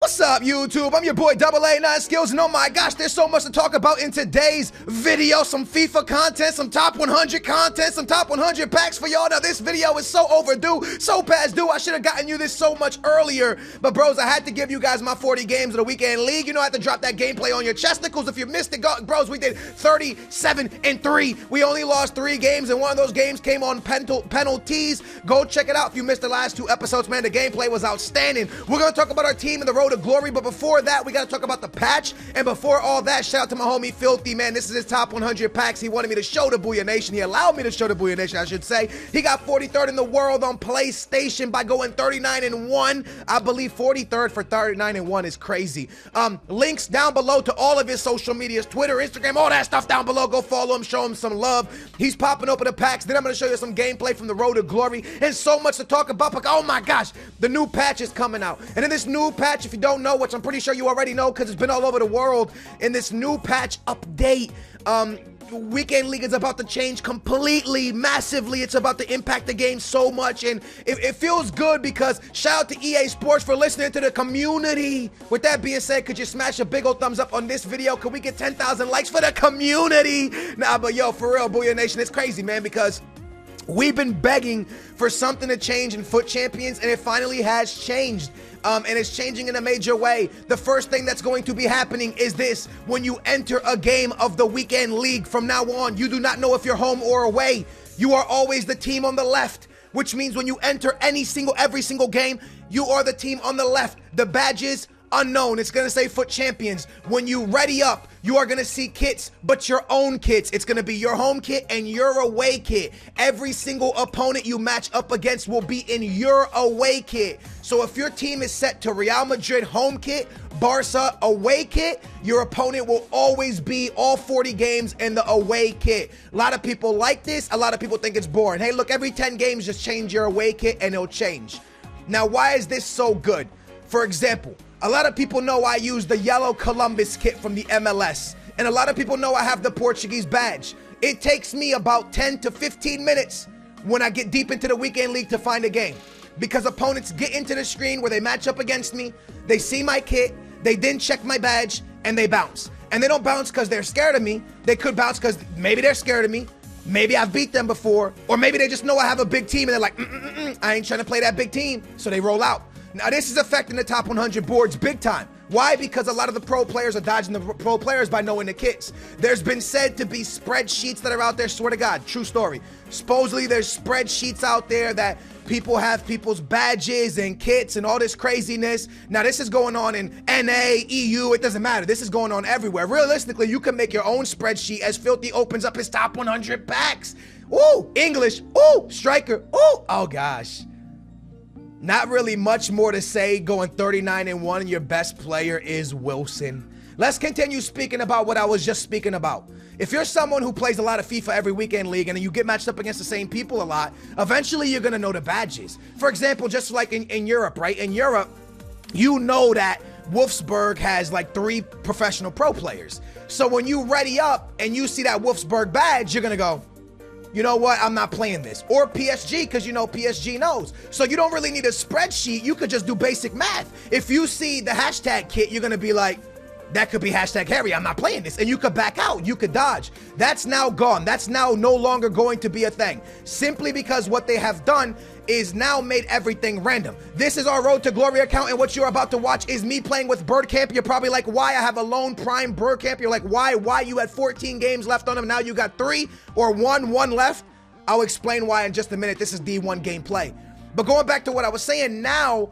What's up, YouTube? I'm your boy AA9 Skills, and oh my gosh, there's so much to talk about in today's video. Some FIFA content, some top 100 content, some top 100 packs for y'all. Now, this video is so overdue, so past due. I should have gotten you this so much earlier, but bros, I had to give you guys my 40 games of the weekend league. You know, I had to drop that gameplay on your chesticles. If you missed it, bros, we did 37-3. We only lost 3 games, and one of those games came on penalties. Go check it out if you missed the last 2 episodes, man. The gameplay was outstanding. We're going to talk about our team in the road to glory, but before that, we got to talk about the patch. And before all that, shout out to my homie Filthy, man. This is his top 100 packs. He wanted me to show the Booyah Nation. He allowed me to show the Booyah Nation, I should say. He got 43rd in the world on PlayStation by going 39-1. I believe 43rd for 39-1 is crazy. Links down below to all of his social medias, Twitter, Instagram, all that stuff down below. Go follow him, show him some love. He's popping open the packs. Then I'm going to show you some gameplay from the road to glory and so much to talk about. But oh my gosh, the new patch is coming out. And in this new patch, if you don't know, which I'm pretty sure you already know because it's been all over the world, in this new patch update, Weekend League is about to change completely, massively. It's about to impact the game so much, and it feels good because shout out to EA Sports for listening to the community. With that being said, could you smash a big old thumbs up on this video? Could we get 10,000 likes for the community? Nah, but yo, for real, Booyah Nation, it's crazy, man, because we've been begging for something to change in FUT Champions, and it finally has changed. And it's changing in a major way. The first thing that's going to be happening is this: when you enter a game of the Weekend League from now on, you do not know if you're home or away. You are always the team on the left, which means when you enter every single game, you are the team on the left. The badges, unknown. It's going to say FUT Champions. When you ready up, you are going to see kits, but your own kits. It's going to be your home kit and your away kit. Every single opponent you match up against will be in your away kit. So if your team is set to Real Madrid home kit, Barca away kit, your opponent will always be all 40 games in the away kit. A lot of people like this. A lot of people think it's boring. Hey, look, every 10 games, just change your away kit and it'll change. Now, why is this so good? For example, a lot of people know I use the yellow Columbus kit from the MLS, and a lot of people know I have the Portuguese badge. It takes me about 10 to 15 minutes when I get deep into the Weekend League to find a game, because opponents get into the screen where they match up against me, they see my kit, they then check my badge, and they bounce. And they don't bounce because they're scared of me. They could bounce because maybe they're scared of me, maybe I've beat them before, or maybe they just know I have a big team and they're like, I ain't trying to play that big team, so they roll out. Now, this is affecting the top 100 boards big time. Why? Because a lot of the pro players are dodging the pro players by knowing the kits. There's been said to be spreadsheets that are out there, swear to God, true story. Supposedly, there's spreadsheets out there that people have people's badges and kits and all this craziness. Now, this is going on in NA, EU, it doesn't matter. This is going on everywhere. Realistically, you can make your own spreadsheet as Filthy opens up his top 100 packs. Ooh, English, ooh, striker, ooh, oh gosh. Not really much more to say. Going 39-1 and your best player is Wilson. Let's continue speaking about what I was just speaking about. If you're someone who plays a lot of FIFA every Weekend League and you get matched up against the same people a lot, eventually you're going to know the badges. For example, just like in Europe, right? In Europe, you know that Wolfsburg has like 3 professional pro players. So when you ready up and you see that Wolfsburg badge, you're going to go, you know what, I'm not playing this. Or PSG, because you know PSG knows. So you don't really need a spreadsheet. You could just do basic math. If you see the hashtag kit, you're going to be like, that could be hashtag Harry, I'm not playing this. And you could back out, you could dodge. That's now gone. That's now no longer going to be a thing. Simply because what they have done is now made everything random. This is our Road to Glory account, and what you're about to watch is me playing with Birdcamp. You're probably like, why? I have a lone prime Birdcamp. You're like, why? You had 14 games left on him, now you got 3 or 1 left. I'll explain why in just a minute. This is D1 gameplay. But going back to what I was saying, now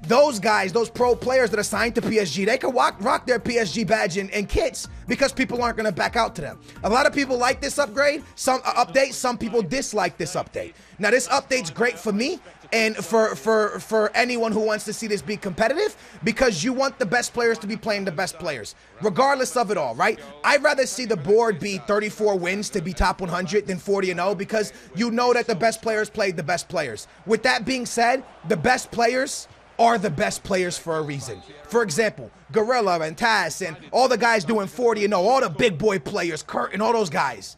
those guys, those pro players that are signed to PSG, they can rock their PSG badge and kits because people aren't going to back out to them. A lot of people like this upgrade, some people dislike this update. Now, this update's great for me and for anyone who wants to see this be competitive, because you want the best players to be playing the best players, regardless of it all, right? I'd rather see the board be 34 wins to be top 100 than 40-0, because you know that the best players played the best players. With that being said, the best players are the best players for a reason. For example, Gorilla and Taz and all the guys doing 40-0, all the big boy players, Kurt and all those guys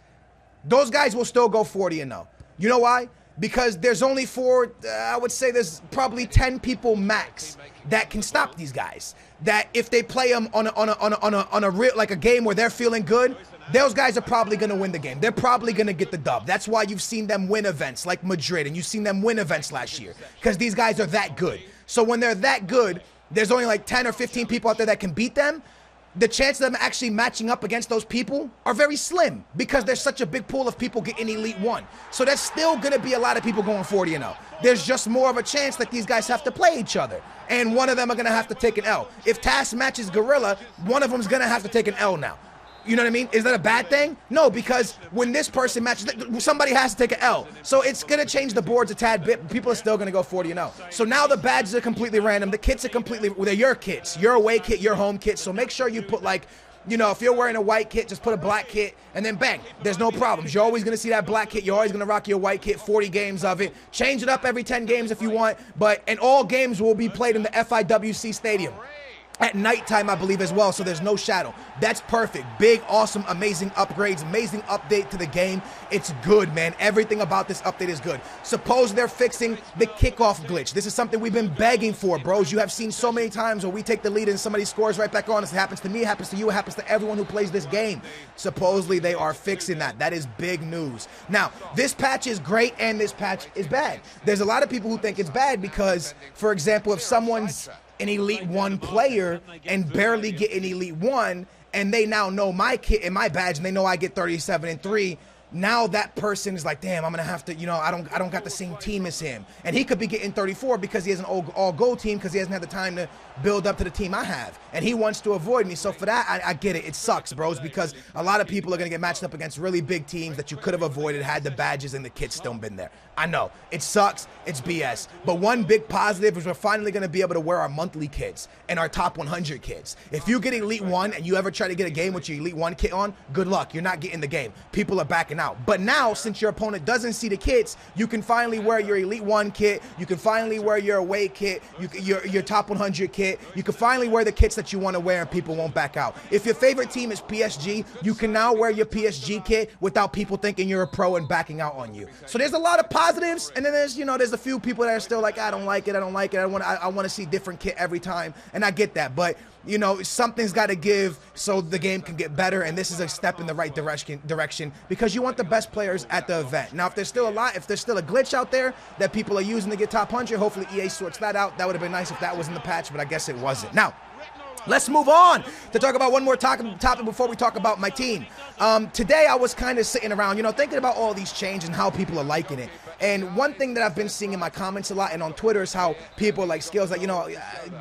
will still go 40-0. You know why? because there's only I would say there's probably 10 people max that can stop these guys. That if they play them on a real, like a game where they're feeling good, those guys are probably going to win the game. They're probably going to get the dub. That's why you've seen them win events like Madrid, and you've seen them win events last year, because these guys are that good. So when they're that good, there's only like 10 or 15 people out there that can beat them. The chance of them actually matching up against those people are very slim, because there's such a big pool of people getting Elite 1. So there's still going to be a lot of people going 40-0. There's just more of a chance that these guys have to play each other, and one of them are going to have to take an L. If Task matches Gorilla, one of them's going to have to take an L now. You know what I mean? Is that a bad thing? No, because when this person matches, somebody has to take an L. So it's going to change the boards a tad bit. People are still going to go 40-0. So now the badges are completely random. The kits are completely, they're your kits. Your away kit, your home kit. So make sure you put, like, you know, if you're wearing a white kit, just put a black kit, and then bang, there's no problems. You're always going to see that black kit. You're always going to rock your white kit, 40 games of it. Change it up every 10 games if you want. And all games will be played in the FIWC Stadium at nighttime, I believe, as well, so there's no shadow. That's perfect. Big, awesome, amazing upgrades, amazing update to the game. It's good, man. Everything about this update is good. Suppose they're fixing the kickoff glitch. This is something we've been begging for, bros. You have seen so many times where we take the lead and somebody scores right back on us. It happens to me, it happens to you, it happens to everyone who plays this game. Supposedly they are fixing that. That is big news. Now, this patch is great and this patch is bad. There's a lot of people who think it's bad because, for example, if someone's an Elite 1 player and barely get an Elite 1, and they now know my kit and my badge, and they know I get 37-3, now that person is like, damn, I'm gonna have to, you know, I don't got the same team as him, and he could be getting 34 because he has an all gold team, because he hasn't had the time to build up to the team I have, and he wants to avoid me. So for that, I get it. It sucks, bros, because a lot of people are gonna get matched up against really big teams that you could have avoided had the badges and the kits still been there. I know it sucks, it's BS, but one big positive is we're finally gonna be able to wear our monthly kits and our top 100 kits. If you get Elite 1 and you ever try to get a game with your Elite 1 kit on, good luck, you're not getting the game. People are backing out. But now, since your opponent doesn't see the kits, you can finally wear your Elite 1 kit, you can finally wear your away kit, your top 100 kit, you can finally wear the kits that you want to wear and people won't back out. If your favorite team is PSG, you can now wear your PSG kit without people thinking you're a pro and backing out on you. So there's a lot of positives, and then there's, you know, there's a few people that are still like, I don't like it, I want to see different kit every time, and I get that, but you know, something's got to give so the game can get better, and this is a step in the right direction because you want the best players at the event. Now, if there's still a glitch out there that people are using to get top 100, hopefully EA sorts that out. That would have been nice if that was in the patch, but I guess it wasn't. Now, let's move on to talk about one more topic before we talk about my team. Today, I was kind of sitting around, you know, thinking about all these changes and how people are liking it. And one thing that I've been seeing in my comments a lot and on Twitter is how people like skills like, you know,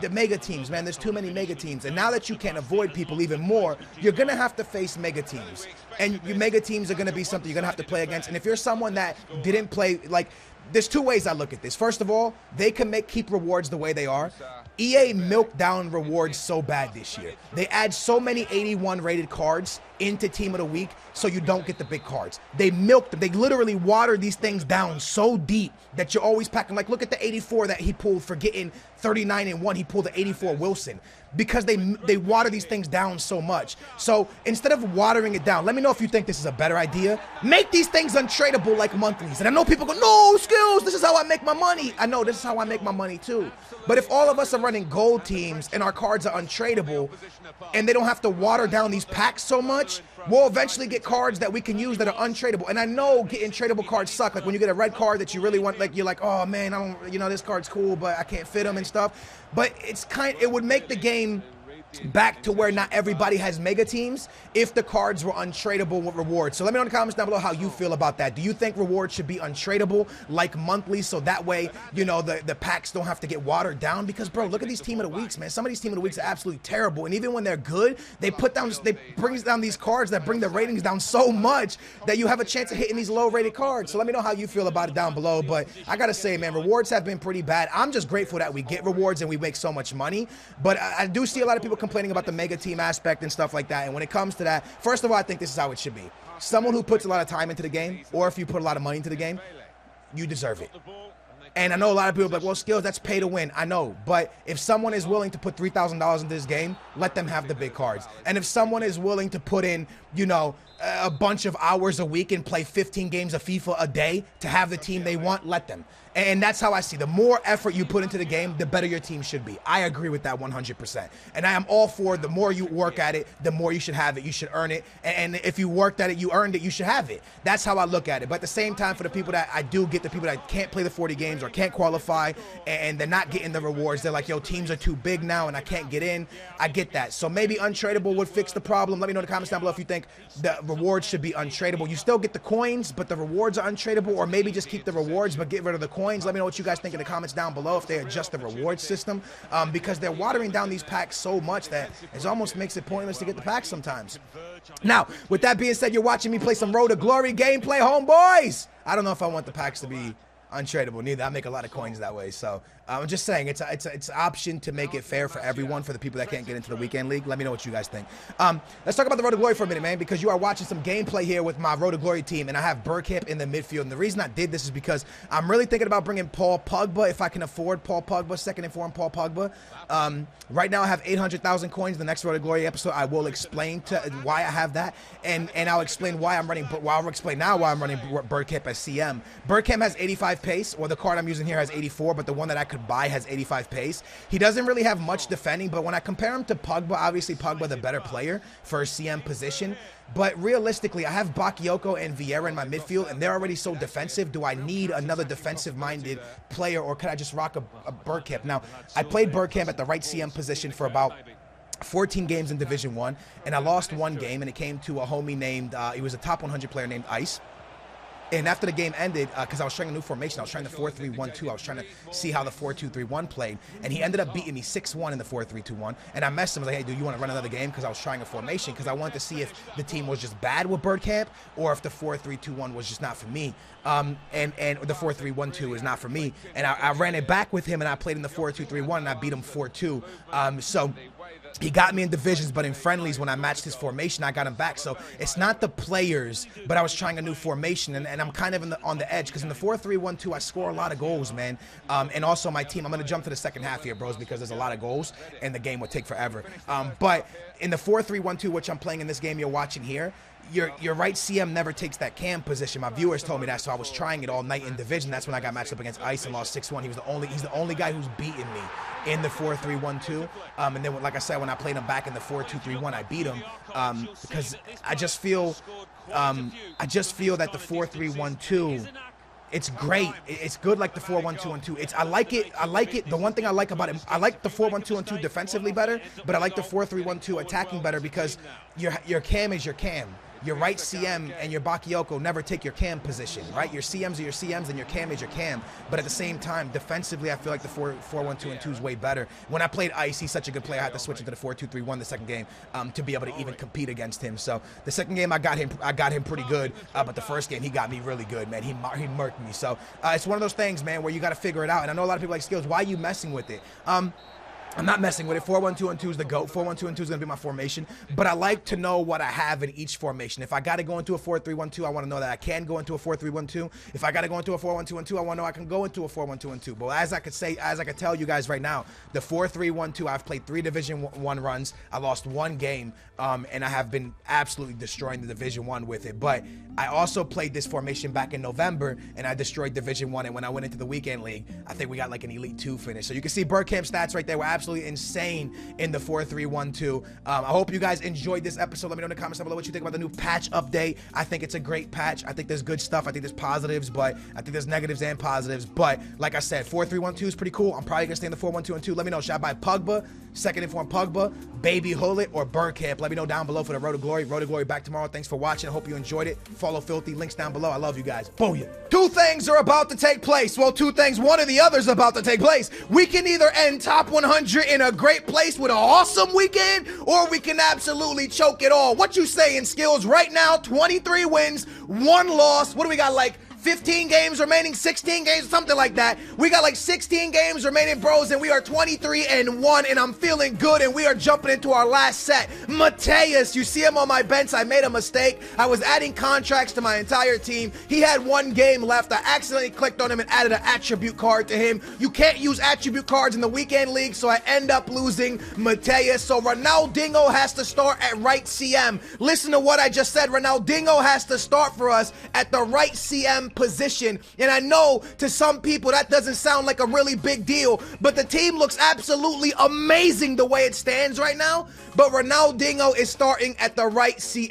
the mega teams, man, there's too many mega teams. And now that you can avoid people even more, you're going to have to face mega teams. And your mega teams are going to be something you're going to have to play against. And if you're someone that didn't play, like, there's two ways I look at this. First of all, they can keep rewards the way they are. EA milked down rewards so bad this year. They add so many 81 rated cards into Team of the Week so you don't get the big cards. They milked them. They literally watered these things down so deep that you're always packing. Like, look at the 84 that he pulled for getting 39-1. He pulled the 84 Wilson because they water these things down so much. So instead of watering it down, let me know if you think this is a better idea. Make these things untradeable like monthlies. And I know people go, no, Skills, this is how I make my money. I know this is how I make my money too. But if all of us are running gold teams and our cards are untradeable and they don't have to water down these packs so much, we'll eventually get cards that we can use that are untradeable. And I know getting tradable cards suck. Like when you get a red card that you really want, like you're like, oh man, I don't, you know, this card's cool, but I can't fit them and stuff. But it would make the game back to where not everybody has mega teams if the cards were untradeable with rewards. So let me know in the comments down below how you feel about that. Do you think rewards should be untradeable like monthly so that way, you know, the packs don't have to get watered down? Because bro, look at these Team of the Weeks, man. Some of these Team of the Weeks are absolutely terrible, and even when they're good, they brings down these cards that bring the ratings down so much that you have a chance of hitting these low rated cards. So let me know how you feel about it down below. But I gotta say, man, rewards have been pretty bad. I'm just grateful that we get rewards and we make so much money, but I do see a lot of people complaining about the mega team aspect and stuff like that. And when it comes to that, first of all, I think this is how it should be. Someone who puts a lot of time into the game, or if you put a lot of money into the game, you deserve it. And I know a lot of people are like, well, Skills, that's pay to win. I know, but if someone is willing to put $3,000 into this game, let them have the big cards. And if someone is willing to put in, you know, a bunch of hours a week and play 15 games of FIFA a day to have the team they want, let them. And that's how I see. The more effort you put into the game, the better your team should be. I agree with that 100%. And I am all for the more you work at it, the more you should have it. You should earn it. And if you worked at it, you earned it, you should have it. That's how I look at it. But at the same time, for the people that I do get, the people that can't play the 40 games or can't qualify and they're not getting the rewards, they're like, yo, teams are too big now and I can't get in. I get that. So maybe untradeable would fix the problem. Let me know in the comments down below if you think the rewards should be untradeable. You still get the coins, but the rewards are untradeable, or maybe just keep the rewards but get rid of the coins. Let me know what you guys think in the comments down below if they adjust the reward system, because they're watering down these packs so much that it almost makes it pointless to get the packs sometimes. Now, with that being said, you're watching me play some Road to Glory gameplay, homeboys. I don't know if I want the packs to be untradeable neither. I make a lot of coins that way, so I'm just saying it's an option to make it fair for everyone, for the people that can't get into the weekend league. Let me know what you guys think. Let's talk about the Road to Glory for a minute, man, because you are watching some gameplay here with my Road to Glory team, and I have Bergkamp in the midfield. And the reason I did this is because I'm really thinking about bringing Paul Pogba if I can afford Paul Pogba, second in form Paul Pogba. Right now I have 800,000 coins. The next Road to Glory episode I will explain why I have that, and I'll explain why I'm running. I'll explain now why I'm running Bergkamp as CM. Bergkamp has 85 pace, or the card I'm using here has 84, but the one that I could buy has 85 pace. He doesn't really have much defending, but when I compare him to Pogba, obviously Pogba the better player for a CM position. But realistically, I have Bakayoko and Vieira in my midfield, and they're already so defensive. Do I need another defensive-minded player, or could I just rock a Bergkamp? Now, I played Bergkamp at the right CM position for about 14 games in Division 1, and I lost one game, and it came to a homie named, he was a top 100 player named Ice. And after the game ended, because I was trying a new formation, I was trying the 4-3-1-2. I was trying to see how the 4-2-3-1 played. And he ended up beating me 6-1 in the 4-3-2-1. And I messaged him, I was like, hey, dude, you want to run another game? Because I was trying a formation, because I wanted to see if the team was just bad with Bergkamp or if the 4-3-2-1 was just not for me. And the 4-3-1-2 is not for me. And I ran it back with him, and I played in the 4-2-3-1, and I beat him 4-2. So he got me in divisions, but in friendlies, when I matched his formation, I got him back. So it's not the players, but I was trying a new formation, and I'm kind of on the edge, because in the 4-3-1-2, I score a lot of goals, man. And also my team, I'm going to jump to the second half here, bros, because there's a lot of goals, and the game would take forever. But in the 4-3-1-2, which I'm playing in this game you're watching here, your right CM never takes that cam position. My viewers told me that, so I was trying it all night in division. That's when I got matched up against Ice and lost 6-1. He's the only guy who's beaten me in the 4-3-1-2. And then, like I said, when I played him back in the 4-2-3-1, I beat him, because I just feel that the 4-3-1-2, it's great. It's good like the 4-1-2-1-2. I like it. The one thing I like about it, I like the 4-1-2-1-2 defensively better, but I like the 4-3-1-2 attacking better, because your cam is your cam. Your right CM and your Bakayoko never take your cam position, right? Your CMs are your CMs and your cam is your cam. But at the same time, defensively, I feel like the 4-1-2-2 is way better. When I played Ice, he's such a good player. I had to switch into the 4-2-3-1 the second game to be able to even compete against him. So the second game, I got him pretty good. But the first game, he got me really good, man. He murked me. So it's one of those things, man, where you got to figure it out. And I know a lot of people like Skills. Why are you messing with it? I'm not messing with it. 4-1-2-1-2 is the GOAT. 4-1-2-1-2 is going to be my formation. But I like to know what I have in each formation. If I got to go into a 4-3-1-2, I want to know that I can go into a 4-3-1-2. If I got to go into a 4-1-2-1-2, I want to know I can go into a 4-1-2-1-2. But as I could tell you guys right now, the 4-3-1-2, I've played 3 Division 1 runs. I lost 1 game, and I have been absolutely destroying the Division 1 with it. But I also played this formation back in November, and I destroyed Division 1. And when I went into the weekend league, I think we got like an Elite 2 finish. So you can see Bergkamp stats right there. We're absolutely insane in the 4-3-1-2. I hope you guys enjoyed this episode. Let me know in the comments down below what you think about the new patch update. I think it's a great patch. I think there's good stuff. I think there's positives, but I think there's negatives and positives. But like I said, 4-3-1-2 is pretty cool. I'm probably gonna stay in the 4-1-2-1-2. Let me know, should I buy Pogba, second inform Pogba, Baby Hullet, or Bergkamp? Let me know down below for the Road to Glory. Road to Glory back tomorrow. Thanks for watching. I hope you enjoyed it. Follow Filthy. Links down below. I love you guys. Booyah. 2 things are about to take place. Well, 2 things. One or the other is about to take place. We can either end top 100 in a great place with an awesome weekend, or we can absolutely choke it all. What you saying, Skills? Right now, 23 wins, 1 loss. What do we got, like 15 games remaining, 16 games, something like that. We got like 16 games remaining, bros, and we are 23-1, and I'm feeling good, and we are jumping into our last set. Mateus, you see him on my bench. I made a mistake. I was adding contracts to my entire team. He had 1 game left. I accidentally clicked on him and added an attribute card to him. You can't use attribute cards in the weekend league, so I end up losing Mateus. So Ronaldinho has to start at right CM. Listen to what I just said. Ronaldinho has to start for us at the right CM position. And I know to some people that doesn't sound like a really big deal, but the team looks absolutely amazing the way it stands right now. But Ronaldinho is starting at the right CM.